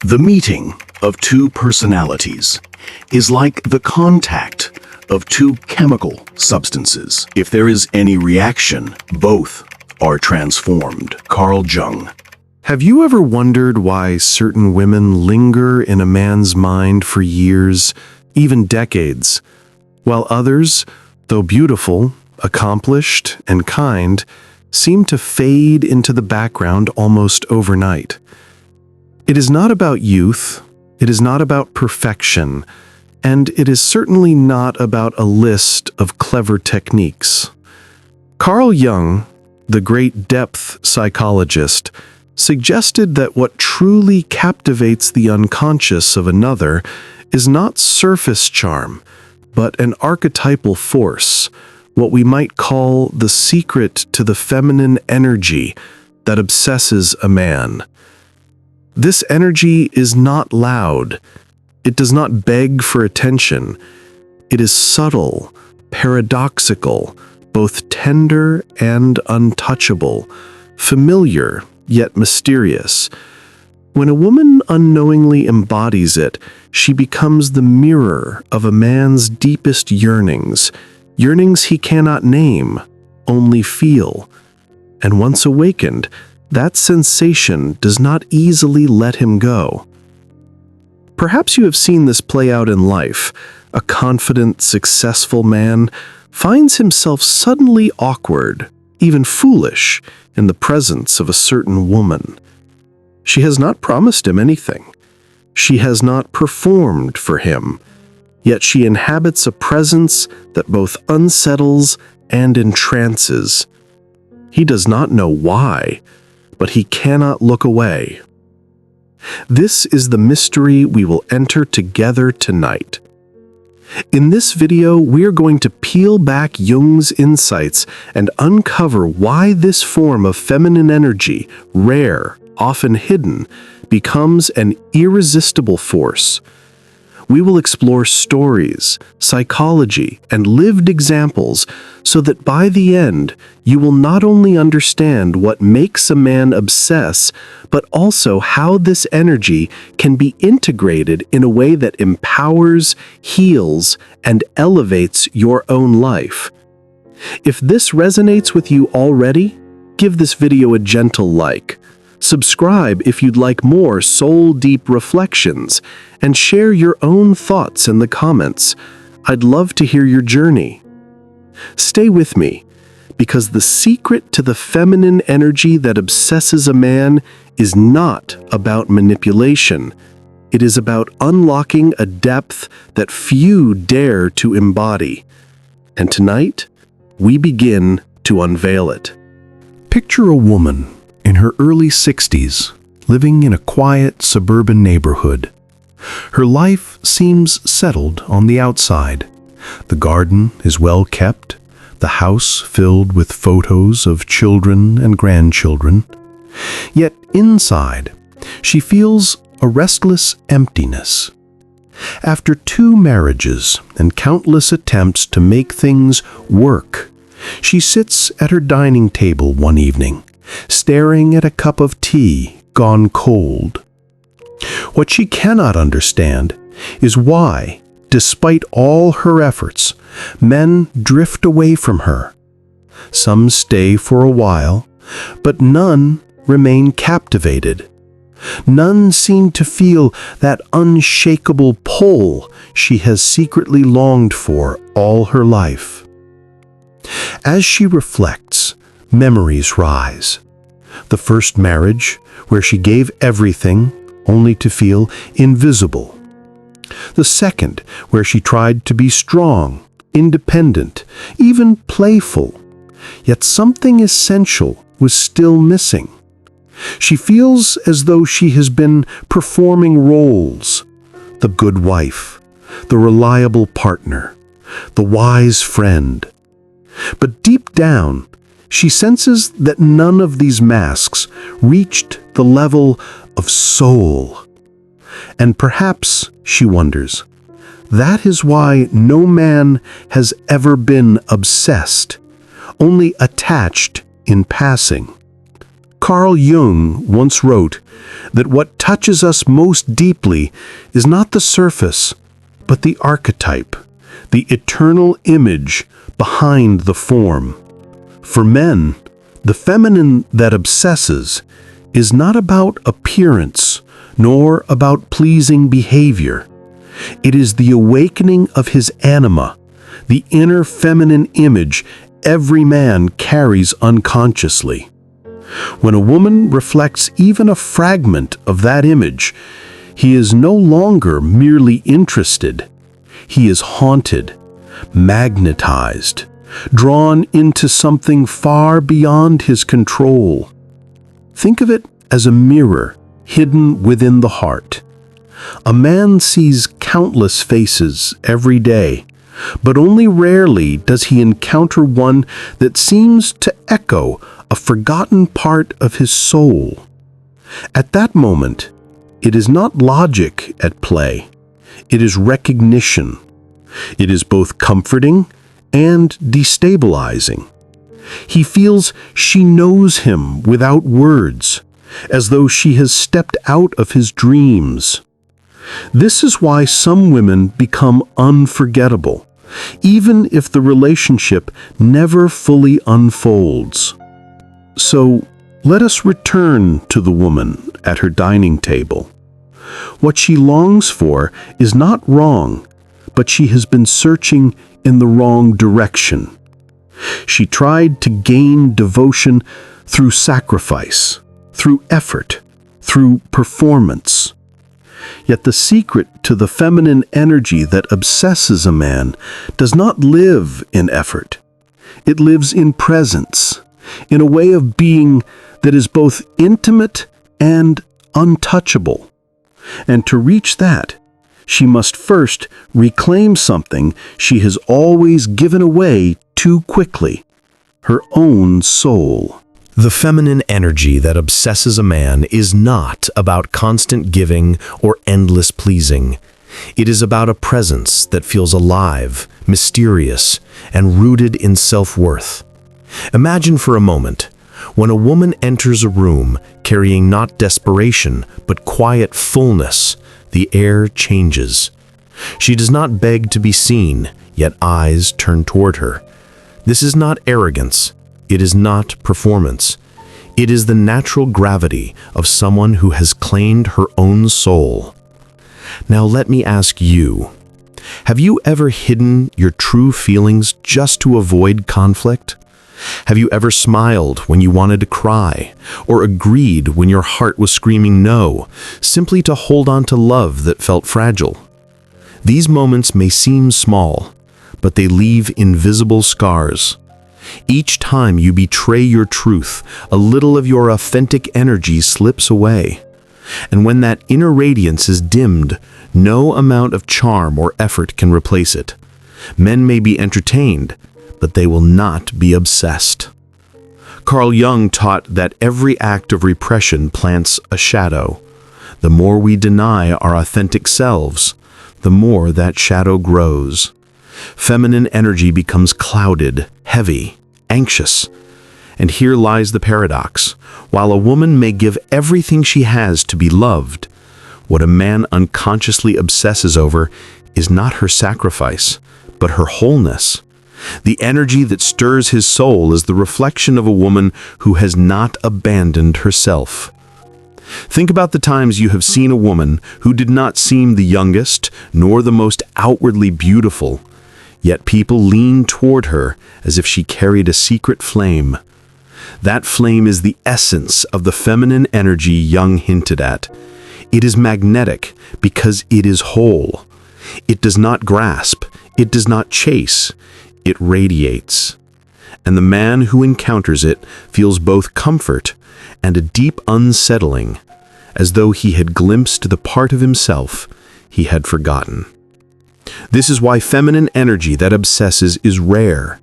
The meeting of two personalities is like the contact of two chemical substances. If there is any reaction, both are transformed. Carl Jung. Have you ever wondered why certain women linger in a man's mind for years, even decades, while others, though beautiful, accomplished, and kind, seem to fade into the background almost overnight? It is not about youth, it is not about perfection, and it is certainly not about a list of clever techniques. Carl Jung, the great depth psychologist, suggested that what truly captivates the unconscious of another is not surface charm, but an archetypal force, what we might call the secret to the feminine energy that obsesses a man. This energy is not loud. It does not beg for attention. It is subtle, paradoxical, both tender and untouchable, familiar yet mysterious. When a woman unknowingly embodies it, she becomes the mirror of a man's deepest yearnings, yearnings he cannot name, only feel. And once awakened, that sensation does not easily let him go. Perhaps you have seen this play out in life. A confident, successful man finds himself suddenly awkward, even foolish, in the presence of a certain woman. She has not promised him anything. She has not performed for him, yet she inhabits a presence that both unsettles and entrances. He does not know why, but he cannot look away. This is the mystery we will enter together tonight. In this video, we are going to peel back Jung's insights and uncover why this form of feminine energy, rare, often hidden, becomes an irresistible force. We will explore stories, psychology, and lived examples so that by the end, you will not only understand what makes a man obsess, but also how this energy can be integrated in a way that empowers, heals, and elevates your own life. If this resonates with you already, give this video a gentle like. Subscribe if you'd like more soul-deep reflections, and share your own thoughts in the comments. I'd love to hear your journey. Stay with me, because the secret to the feminine energy that obsesses a man is not about manipulation. It is about unlocking a depth that few dare to embody. And tonight, we begin to unveil it. Picture a woman in her early 60s, living in a quiet suburban neighborhood. Her life seems settled on the outside. The garden is well kept, the house filled with photos of children and grandchildren. Yet inside, she feels a restless emptiness. After 2 marriages and countless attempts to make things work, she sits at her dining table one evening, staring at a cup of tea gone cold. What she cannot understand is why, despite all her efforts, men drift away from her. Some stay for a while, but none remain captivated. None seem to feel that unshakable pull she has secretly longed for all her life. As she reflects, memories rise. The first marriage, where she gave everything, only to feel invisible. The second, where she tried to be strong, independent, even playful, yet something essential was still missing. She feels as though she has been performing roles: the good wife, the reliable partner, the wise friend. But deep down, she senses that none of these masks reached the level of soul. And perhaps, she wonders, that is why no man has ever been obsessed, only attached in passing. Carl Jung once wrote that what touches us most deeply is not the surface, but the archetype, the eternal image behind the form. For men, the feminine that obsesses is not about appearance, nor about pleasing behavior. It is the awakening of his anima, the inner feminine image every man carries unconsciously. When a woman reflects even a fragment of that image, he is no longer merely interested. He is haunted, magnetized, drawn into something far beyond his control. Think of it as a mirror hidden within the heart. A man sees countless faces every day, but only rarely does he encounter one that seems to echo a forgotten part of his soul. At that moment, it is not logic at play. It is recognition. It is both comforting and destabilizing. He feels she knows him without words, as though she has stepped out of his dreams. This is why some women become unforgettable, even if the relationship never fully unfolds. So, let us return to the woman at her dining table. What she longs for is not wrong, but she has been searching in the wrong direction. She tried to gain devotion through sacrifice, through effort, through performance. Yet the secret to the feminine energy that obsesses a man does not live in effort. It lives in presence, in a way of being that is both intimate and untouchable. And to reach that, she must first reclaim something she has always given away too quickly, her own soul. The feminine energy that obsesses a man is not about constant giving or endless pleasing. It is about a presence that feels alive, mysterious, and rooted in self-worth. Imagine for a moment, when a woman enters a room carrying not desperation, but quiet fullness, the air changes. She does not beg to be seen, yet eyes turn toward her. This is not arrogance. It is not performance. It is the natural gravity of someone who has claimed her own soul. Now let me ask you, have you ever hidden your true feelings just to avoid conflict? Have you ever smiled when you wanted to cry, or agreed when your heart was screaming no, simply to hold on to love that felt fragile? These moments may seem small, but they leave invisible scars. Each time you betray your truth, a little of your authentic energy slips away. And when that inner radiance is dimmed, no amount of charm or effort can replace it. Men may be entertained, but they will not be obsessed. Carl Jung taught that every act of repression plants a shadow. The more we deny our authentic selves, the more that shadow grows. Feminine energy becomes clouded, heavy, anxious. And here lies the paradox. While a woman may give everything she has to be loved, what a man unconsciously obsesses over is not her sacrifice, but her wholeness. The energy that stirs his soul is the reflection of a woman who has not abandoned herself. Think about the times you have seen a woman who did not seem the youngest nor the most outwardly beautiful, yet people leaned toward her as if she carried a secret flame. That flame is the essence of the feminine energy Jung hinted at. It is magnetic because it is whole. It does not grasp. It does not chase. It radiates. And the man who encounters it feels both comfort and a deep unsettling, as though he had glimpsed the part of himself he had forgotten. This is why feminine energy that obsesses is rare.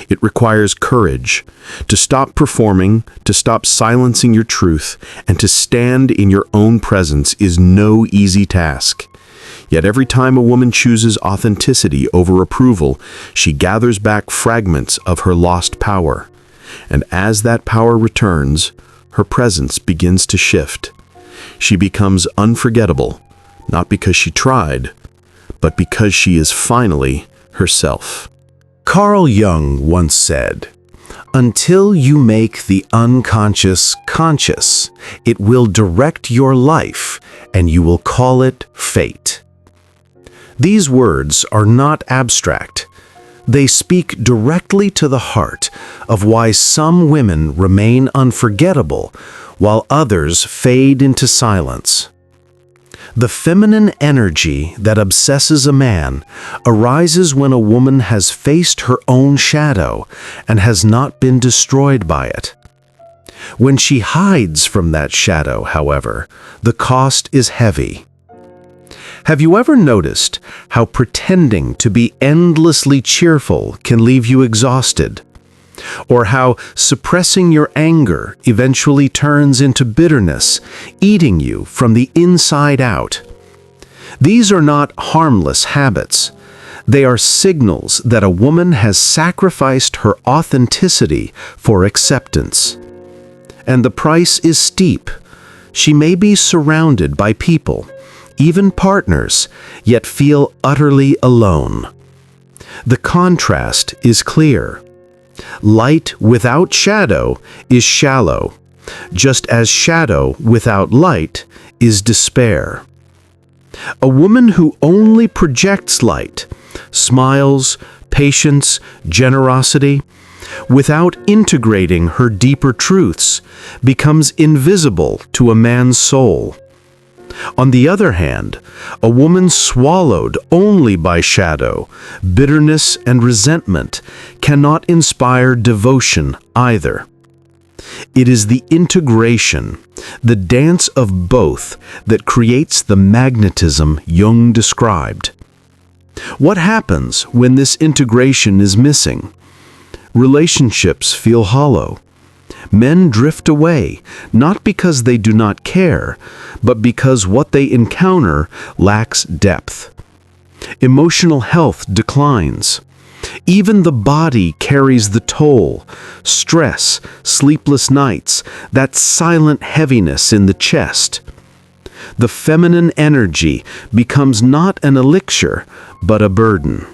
It requires courage to stop performing, to stop silencing your truth, and to stand in your own presence is no easy task. Yet every time a woman chooses authenticity over approval, she gathers back fragments of her lost power. And as that power returns, her presence begins to shift. She becomes unforgettable, not because she tried, but because she is finally herself. Carl Jung once said, "Until you make the unconscious conscious, it will direct your life, and you will call it fate." These words are not abstract. They speak directly to the heart of why some women remain unforgettable while others fade into silence. The feminine energy that obsesses a man arises when a woman has faced her own shadow and has not been destroyed by it. When she hides from that shadow, however, the cost is heavy. Have you ever noticed how pretending to be endlessly cheerful can leave you exhausted? Or how suppressing your anger eventually turns into bitterness, eating you from the inside out? These are not harmless habits. They are signals that a woman has sacrificed her authenticity for acceptance. And the price is steep. She may be surrounded by people, even partners, yet feel utterly alone. The contrast is clear. Light without shadow is shallow, just as shadow without light is despair. A woman who only projects light, smiles, patience, generosity, without integrating her deeper truths, becomes invisible to a man's soul. On the other hand, a woman swallowed only by shadow, bitterness, and resentment cannot inspire devotion either. It is the integration, the dance of both, that creates the magnetism Jung described. What happens when this integration is missing? Relationships feel hollow. Men drift away, not because they do not care, but because what they encounter lacks depth. Emotional health declines. Even the body carries the toll: stress, sleepless nights, that silent heaviness in the chest. The feminine energy becomes not an elixir, but a burden.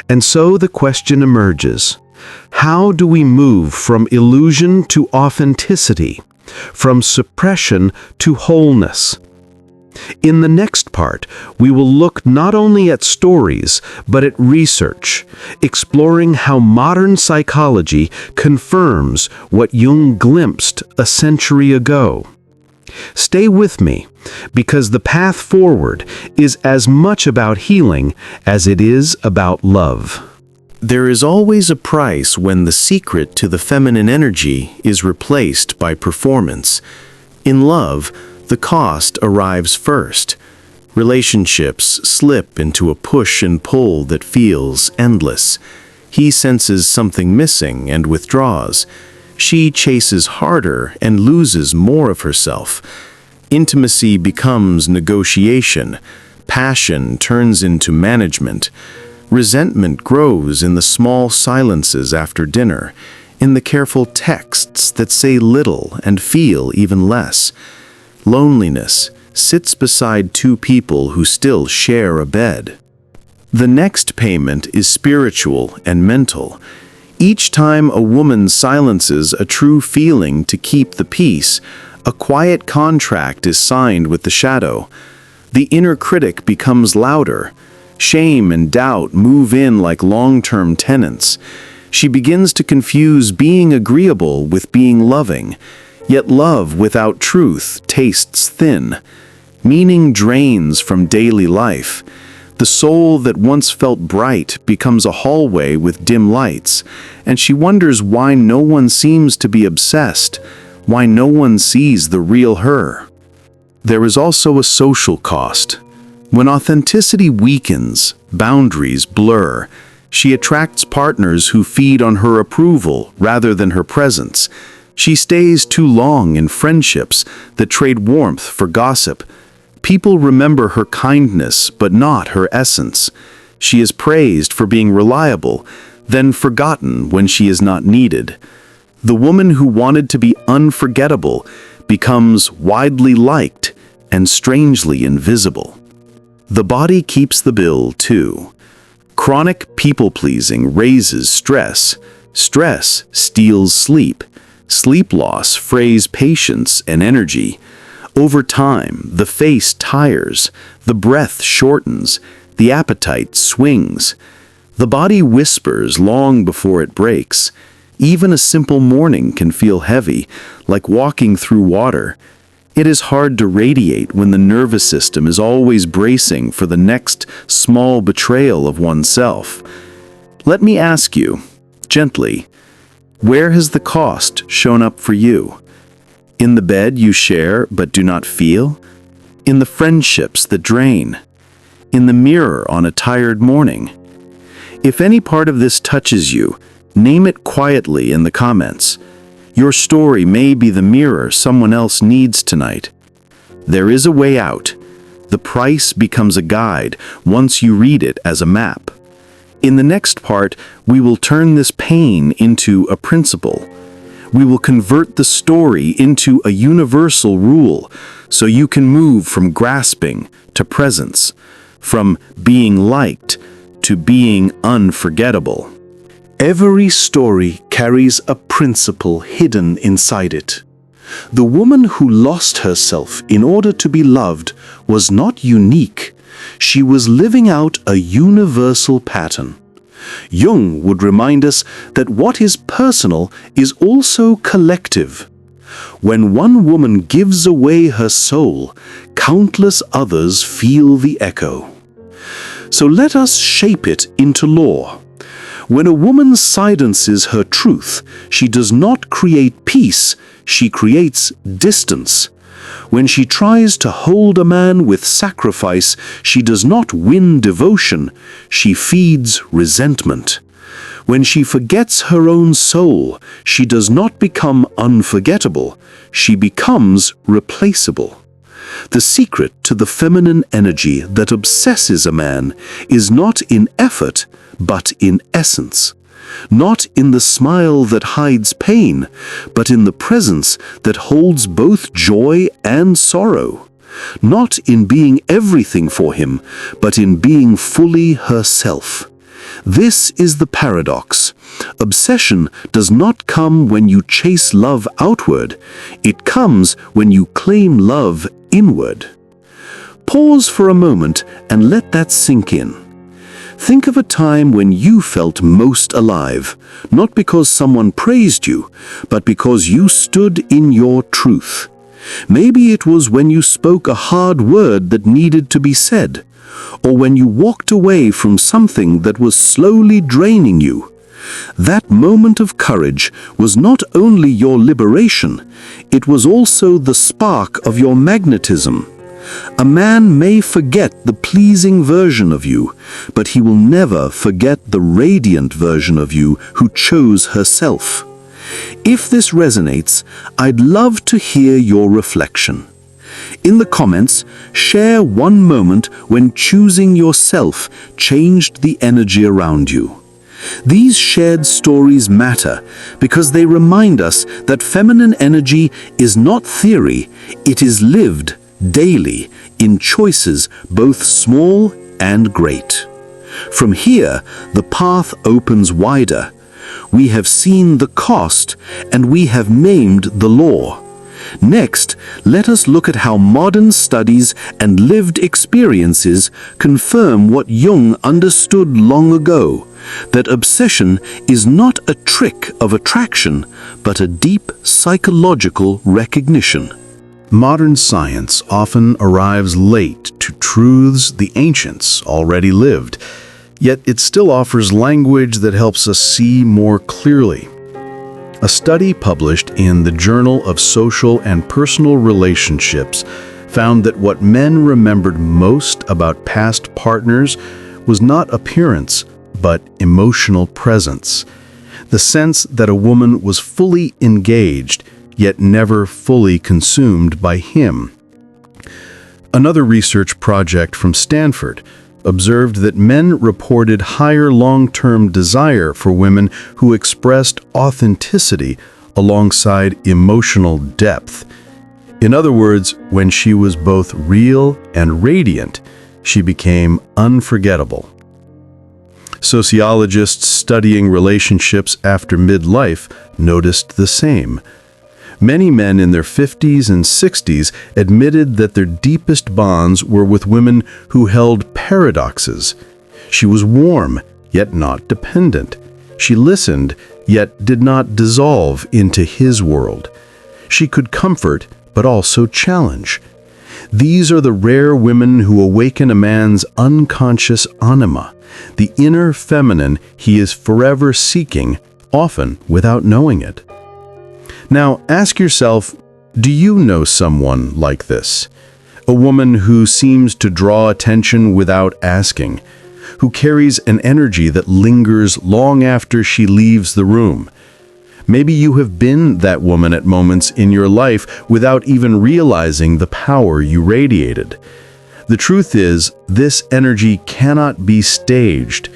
And so the question emerges: how do we move from illusion to authenticity, from suppression to wholeness? In the next part, we will look not only at stories, but at research, exploring how modern psychology confirms what Jung glimpsed a century ago. Stay with me, because the path forward is as much about healing as it is about love. There is always a price when the secret to the feminine energy is replaced by performance. In love, the cost arrives first. Relationships slip into a push and pull that feels endless. He senses something missing and withdraws. She chases harder and loses more of herself. Intimacy becomes negotiation. Passion turns into management. Resentment grows in the small silences after dinner, in the careful texts that say little and feel even less. Loneliness sits beside two people who still share a bed. The next payment is spiritual and mental. Each time a woman silences a true feeling to keep the peace, a quiet contract is signed with the shadow. The inner critic becomes louder. Shame and doubt move in like long-term tenants. She begins to confuse being agreeable with being loving. Yet love without truth tastes thin. Meaning drains from daily life. The soul that once felt bright becomes a hallway with dim lights, and she wonders why no one seems to be obsessed, why no one sees the real her. There is also a social cost. When authenticity weakens, boundaries blur. She attracts partners who feed on her approval rather than her presence. She stays too long in friendships that trade warmth for gossip. People remember her kindness, but not her essence. She is praised for being reliable, then forgotten when she is not needed. The woman who wanted to be unforgettable becomes widely liked and strangely invisible. The body keeps the bill, too. Chronic people-pleasing raises stress. Stress steals sleep. Sleep loss frays patience and energy. Over time, the face tires, the breath shortens, the appetite swings. The body whispers long before it breaks. Even a simple morning can feel heavy, like walking through water. It is hard to radiate when the nervous system is always bracing for the next small betrayal of oneself. Let me ask you, gently, where has the cost shown up for you? In the bed you share but do not feel? In the friendships that drain? In the mirror on a tired morning? If any part of this touches you, name it quietly in the comments. Your story may be the mirror someone else needs tonight. There is a way out. The price becomes a guide once you read it as a map. In the next part, we will turn this pain into a principle. We will convert the story into a universal rule so you can move from grasping to presence, from being liked to being unforgettable. Every story carries a principle hidden inside it. The woman who lost herself in order to be loved was not unique. She was living out a universal pattern. Jung would remind us that what is personal is also collective. When one woman gives away her soul, countless others feel the echo. So let us shape it into law. When a woman silences her truth, she does not create peace, she creates distance. When she tries to hold a man with sacrifice, she does not win devotion, she feeds resentment. When she forgets her own soul, she does not become unforgettable, she becomes replaceable. The secret to the feminine energy that obsesses a man is not in effort, but in essence. Not in the smile that hides pain, but in the presence that holds both joy and sorrow. Not in being everything for him, but in being fully herself. This is the paradox. Obsession does not come when you chase love outward. It comes when you claim love inward. Pause for a moment and let that sink in. Think of a time when you felt most alive, not because someone praised you, but because you stood in your truth. Maybe it was when you spoke a hard word that needed to be said, or when you walked away from something that was slowly draining you. That moment of courage was not only your liberation, it was also the spark of your magnetism. A man may forget the pleasing version of you, but he will never forget the radiant version of you who chose herself. If this resonates, I'd love to hear your reflection. In the comments, share one moment when choosing yourself changed the energy around you. These shared stories matter because they remind us that feminine energy is not theory, it is lived daily in choices both small and great. From here, the path opens wider. We have seen the cost and we have named the law. Next, let us look at how modern studies and lived experiences confirm what Jung understood long ago, that obsession is not a trick of attraction, but a deep psychological recognition. Modern science often arrives late to truths the ancients already lived, yet it still offers language that helps us see more clearly. A study published in the Journal of Social and Personal Relationships found that what men remembered most about past partners was not appearance, but emotional presence. The sense that a woman was fully engaged, yet never fully consumed by him. Another research project from Stanford observed that men reported higher long-term desire for women who expressed authenticity alongside emotional depth. In other words, when she was both real and radiant, she became unforgettable. Sociologists studying relationships after midlife noticed the same. Many men in their 50s and 60s admitted that their deepest bonds were with women who held paradoxes. She was warm, yet not dependent. She listened, yet did not dissolve into his world. She could comfort, but also challenge. These are the rare women who awaken a man's unconscious anima, the inner feminine he is forever seeking, often without knowing it. Now, ask yourself, do you know someone like this? A woman who seems to draw attention without asking, who carries an energy that lingers long after she leaves the room. Maybe you have been that woman at moments in your life without even realizing the power you radiated. The truth is, this energy cannot be staged.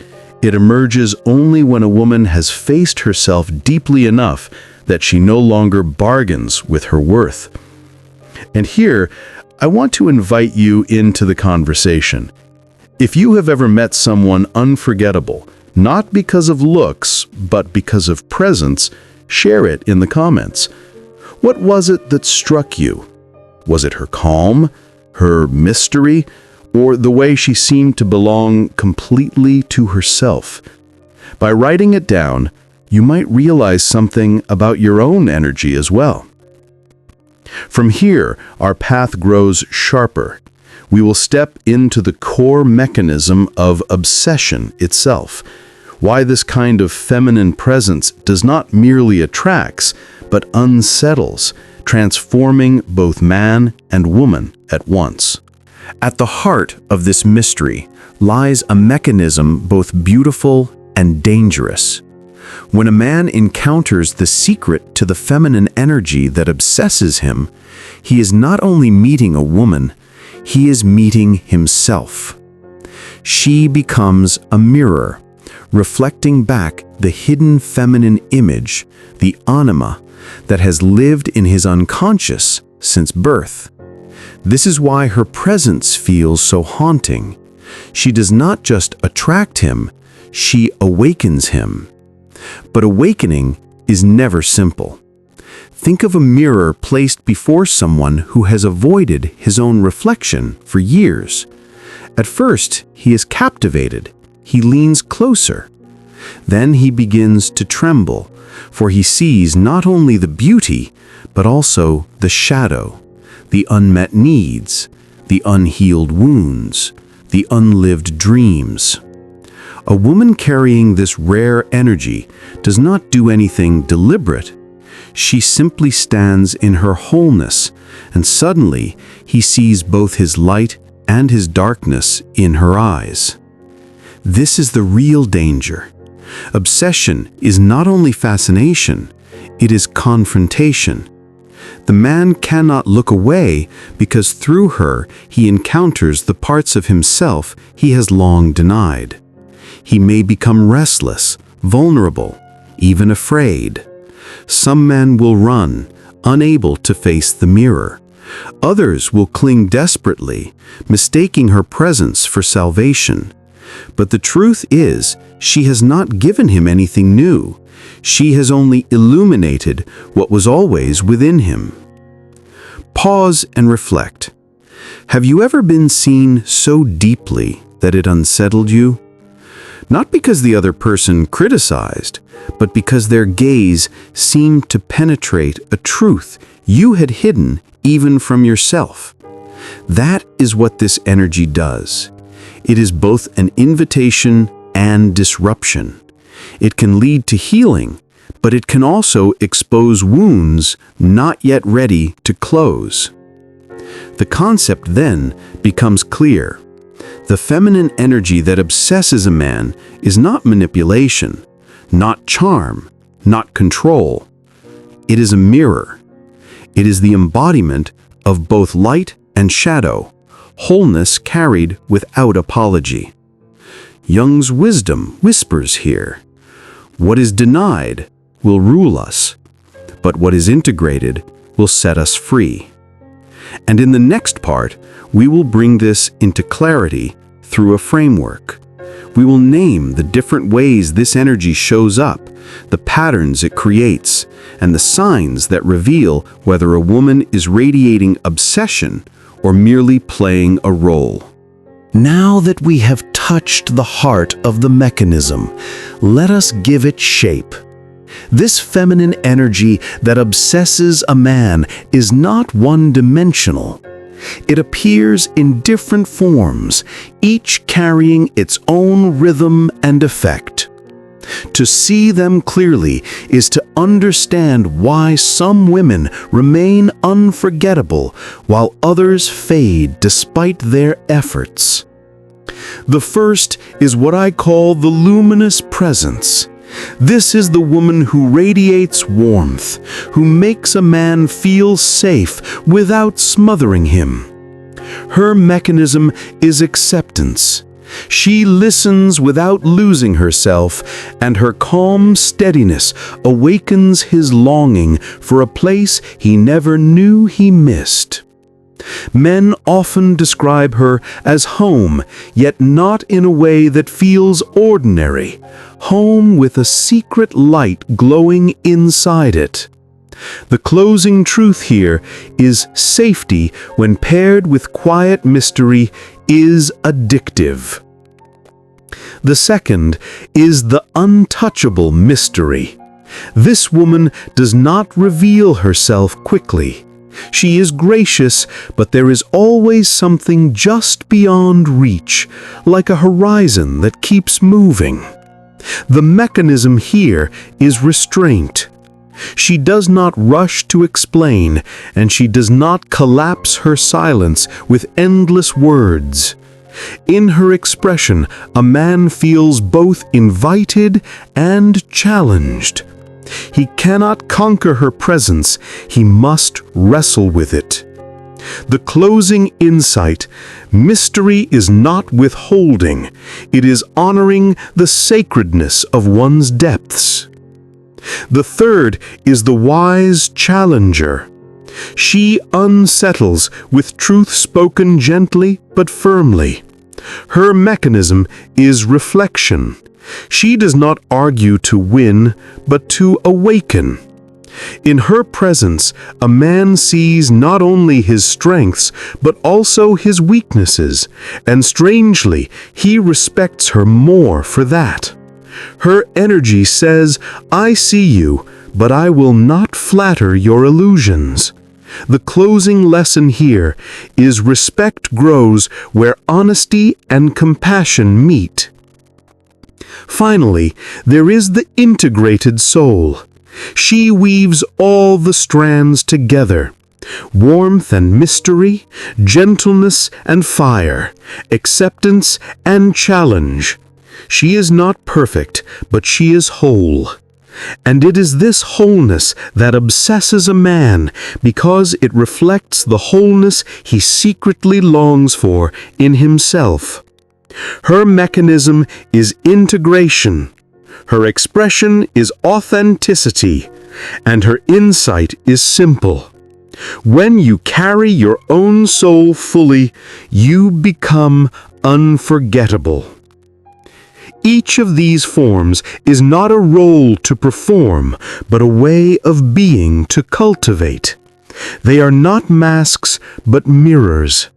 It emerges only when a woman has faced herself deeply enough that she no longer bargains with her worth. And here, I want to invite you into the conversation. If you have ever met someone unforgettable, not because of looks, but because of presence, share it in the comments. What was it that struck you? Was it her calm, her mystery, or the way she seemed to belong completely to herself? By writing it down, you might realize something about your own energy as well. From here, our path grows sharper. We will step into the core mechanism of obsession itself. Why this kind of feminine presence does not merely attracts, but unsettles, transforming both man and woman at once. At the heart of this mystery lies a mechanism both beautiful and dangerous. When a man encounters the secret to the feminine energy that obsesses him, he is not only meeting a woman, he is meeting himself. She becomes a mirror, reflecting back the hidden feminine image, the anima, that has lived in his unconscious since birth. This is why her presence feels so haunting. She does not just attract him, she awakens him. But awakening is never simple. Think of a mirror placed before someone who has avoided his own reflection for years. At first, he is captivated. He leans closer. Then he begins to tremble, for he sees not only the beauty, but also the shadow, the unmet needs, the unhealed wounds, the unlived dreams. A woman carrying this rare energy does not do anything deliberate. She simply stands in her wholeness, and suddenly he sees both his light and his darkness in her eyes. This is the real danger. Obsession is not only fascination, it is confrontation. The man cannot look away because through her he encounters the parts of himself he has long denied. He may become restless, vulnerable, even afraid. Some men will run, unable to face the mirror. Others will cling desperately, mistaking her presence for salvation. But the truth is, she has not given him anything new. She has only illuminated what was always within him. Pause and reflect. Have you ever been seen so deeply that it unsettled you? Not because the other person criticized, but because their gaze seemed to penetrate a truth you had hidden even from yourself. That is what this energy does. It is both an invitation and disruption. It can lead to healing, but it can also expose wounds not yet ready to close. The concept then becomes clear. The feminine energy that obsesses a man is not manipulation, not charm, not control. It is a mirror. It is the embodiment of both light and shadow, wholeness carried without apology. Jung's wisdom whispers here. What is denied will rule us. but what is integrated will set us free. And in the next part, we will bring this into clarity through a framework. We will name the different ways this energy shows up, the patterns it creates, and the signs that reveal whether a woman is radiating obsession or merely playing a role. Now that we have touched the heart of the mechanism, let us give it shape. This feminine energy that obsesses a man is not one-dimensional. It appears in different forms, each carrying its own rhythm and effect. To see them clearly is to understand why some women remain unforgettable while others fade despite their efforts. The first is what I call the luminous presence. This is the woman who radiates warmth, who makes a man feel safe without smothering him. Her mechanism is acceptance. She listens without losing herself, and her calm steadiness awakens his longing for a place he never knew he missed. Men often describe her as home, yet not in a way that feels ordinary. Home with a secret light glowing inside it. The closing truth here is safety, when paired with quiet mystery, is addictive. The second is the untouchable mystery. This woman does not reveal herself quickly. She is gracious, but there is always something just beyond reach, like a horizon that keeps moving. The mechanism here is restraint. She does not rush to explain, and she does not collapse her silence with endless words. In her expression, a man feels both invited and challenged. He cannot conquer her presence, he must wrestle with it. The closing insight: mystery is not withholding, it is honoring the sacredness of one's depths. The third is the wise challenger. She unsettles with truth spoken gently but firmly. Her mechanism is reflection. She does not argue to win, but to awaken. In her presence, a man sees not only his strengths, but also his weaknesses, and strangely, he respects her more for that. Her energy says, "I see you, but I will not flatter your illusions." The closing lesson here is respect grows where honesty and compassion meet. Finally, there is the integrated soul. She weaves all the strands together: warmth and mystery, gentleness and fire, acceptance and challenge. She is not perfect, but she is whole. And it is this wholeness that obsesses a man, because it reflects the wholeness he secretly longs for in himself. Her mechanism is integration, her expression is authenticity, and her insight is simple. When you carry your own soul fully, you become unforgettable. Each of these forms is not a role to perform, but a way of being to cultivate. They are not masks, but mirrors.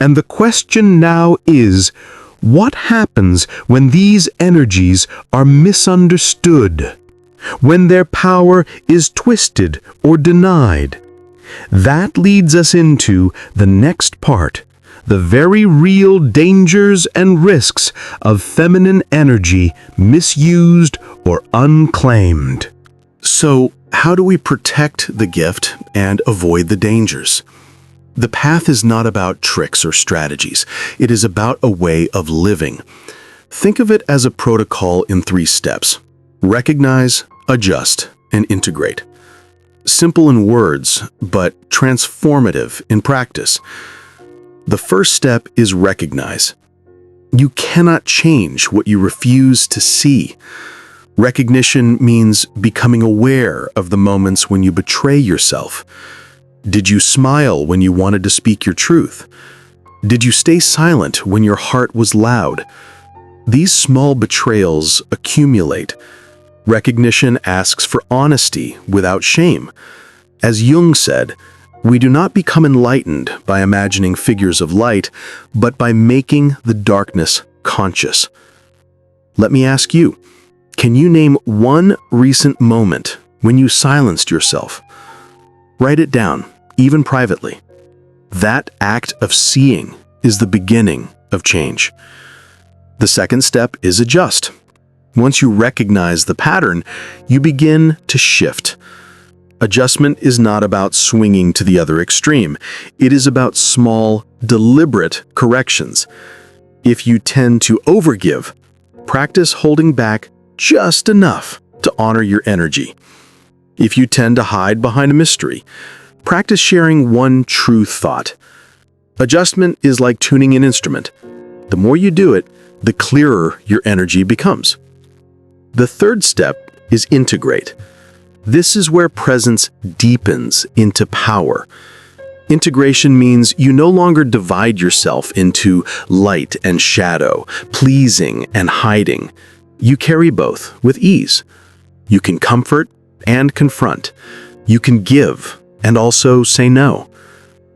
And the question now is, what happens when these energies are misunderstood? When their power is twisted or denied? That leads us into the next part: the very real dangers and risks of feminine energy misused or unclaimed. So, how do we protect the gift and avoid the dangers? The path is not about tricks or strategies. It is about a way of living. Think of it as a protocol in 3 steps: recognize, adjust, and integrate. Simple in words, but transformative in practice. The first step is recognize. You cannot change what you refuse to see. Recognition means becoming aware of the moments when you betray yourself. Did you smile when you wanted to speak your truth? Did you stay silent when your heart was loud? These small betrayals accumulate. Recognition asks for honesty without shame. As Jung said, we do not become enlightened by imagining figures of light, but by making the darkness conscious. Let me ask you, can you name one recent moment when you silenced yourself? Write it down, even privately. That act of seeing is the beginning of change. The second step is adjust. Once you recognize the pattern, you begin to shift. Adjustment is not about swinging to the other extreme. It is about small, deliberate corrections. If you tend to overgive, practice holding back just enough to honor your energy. If you tend to hide behind a mystery, practice sharing one true thought. Adjustment is like tuning an instrument. The more you do it, the clearer your energy becomes. The third step is integrate. This is where presence deepens into power. Integration means you no longer divide yourself into light and shadow, pleasing and hiding. You carry both with ease. You can comfort and confront. You can give and also say no.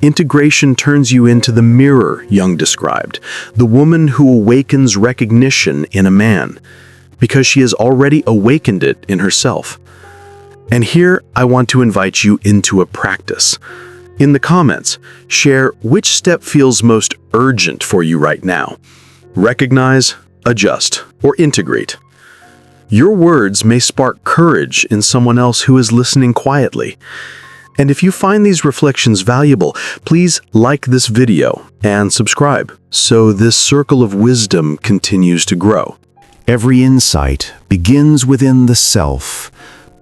Integration turns you into the mirror Jung described, the woman who awakens recognition in a man, because she has already awakened it in herself. And here I want to invite you into a practice. In the comments, share which step feels most urgent for you right now. Recognize, adjust, or integrate. Your words may spark courage in someone else who is listening quietly. And if you find these reflections valuable, please like this video and subscribe so this circle of wisdom continues to grow. Every insight begins within the self,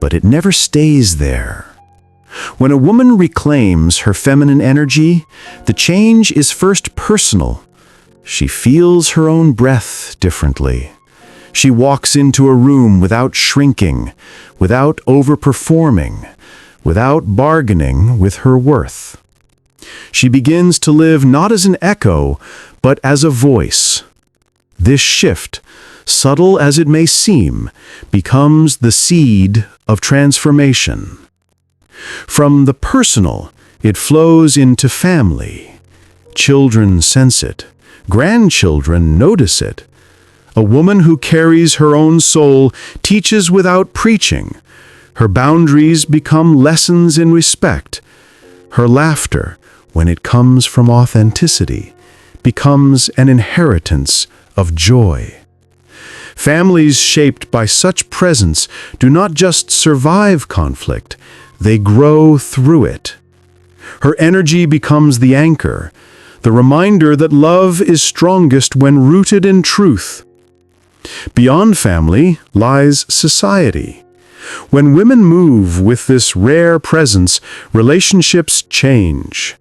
but it never stays there. When a woman reclaims her feminine energy, the change is first personal. She feels her own breath differently. She walks into a room without shrinking, without overperforming, without bargaining with her worth. She begins to live not as an echo, but as a voice. This shift, subtle as it may seem, becomes the seed of transformation. From the personal, it flows into family. Children sense it. Grandchildren notice it. A woman who carries her own soul teaches without preaching. Her boundaries become lessons in respect. Her laughter, when it comes from authenticity, becomes an inheritance of joy. Families shaped by such presence do not just survive conflict, they grow through it. Her energy becomes the anchor, the reminder that love is strongest when rooted in truth. Beyond family lies society. When women move with this rare presence, relationships change.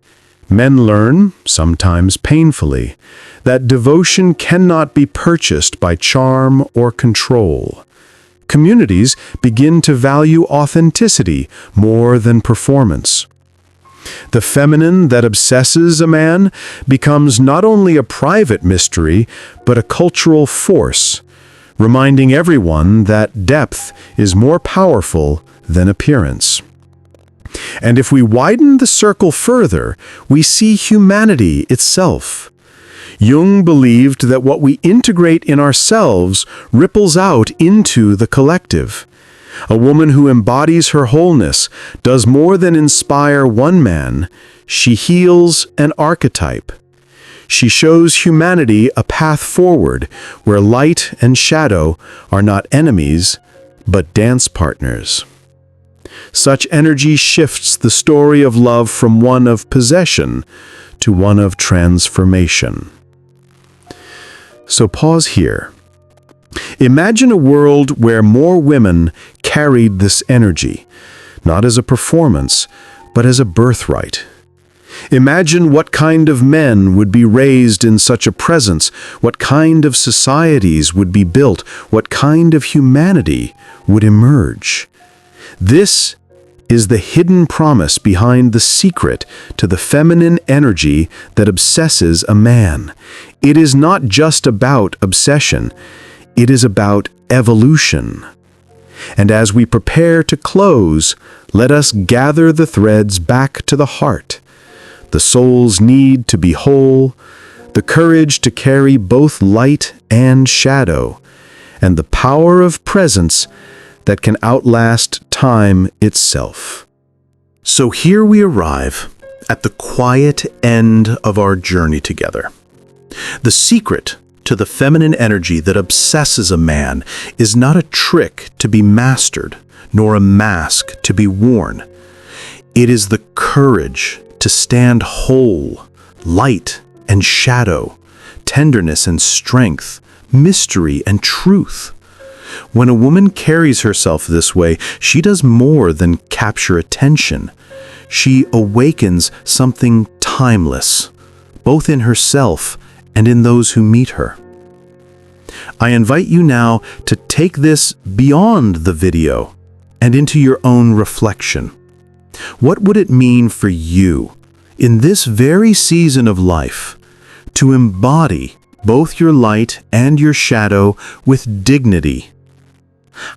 Men learn, sometimes painfully, that devotion cannot be purchased by charm or control. Communities begin to value authenticity more than performance. The feminine that obsesses a man becomes not only a private mystery, but a cultural force, reminding everyone that depth is more powerful than appearance. And if we widen the circle further, we see humanity itself. Jung believed that what we integrate in ourselves ripples out into the collective. A woman who embodies her wholeness does more than inspire one man, she heals an archetype. She shows humanity a path forward where light and shadow are not enemies, but dance partners. Such energy shifts the story of love from one of possession to one of transformation. So pause here. Imagine a world where more women carried this energy, not as a performance, but as a birthright. Imagine what kind of men would be raised in such a presence, what kind of societies would be built, what kind of humanity would emerge. This is the hidden promise behind the secret to the feminine energy that obsesses a man. It is not just about obsession, it is about evolution. And as we prepare to close, let us gather the threads back to the heart. The soul's need to be whole, the courage to carry both light and shadow, and the power of presence that can outlast time itself. So here we arrive at the quiet end of our journey together. The secret to the feminine energy that obsesses a man is not a trick to be mastered, nor a mask to be worn. It is the courage to stand whole, light and shadow, tenderness and strength, mystery and truth. When a woman carries herself this way, she does more than capture attention. She awakens something timeless, both in herself and in those who meet her. I invite you now to take this beyond the video and into your own reflection. What would it mean for you, in this very season of life, to embody both your light and your shadow with dignity?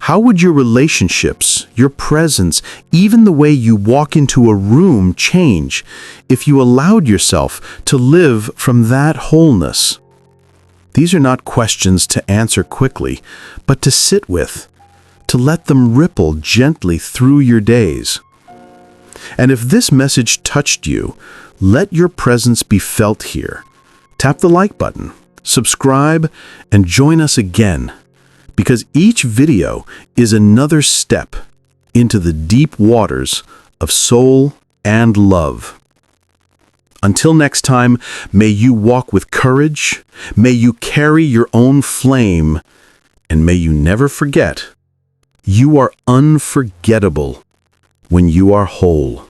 How would your relationships, your presence, even the way you walk into a room change if you allowed yourself to live from that wholeness? These are not questions to answer quickly, but to sit with, to let them ripple gently through your days. And if this message touched you, let your presence be felt here. Tap the like button, subscribe, and join us again, because each video is another step into the deep waters of soul and love. Until next time, may you walk with courage, may you carry your own flame, and may you never forget, you are unforgettable when you are whole.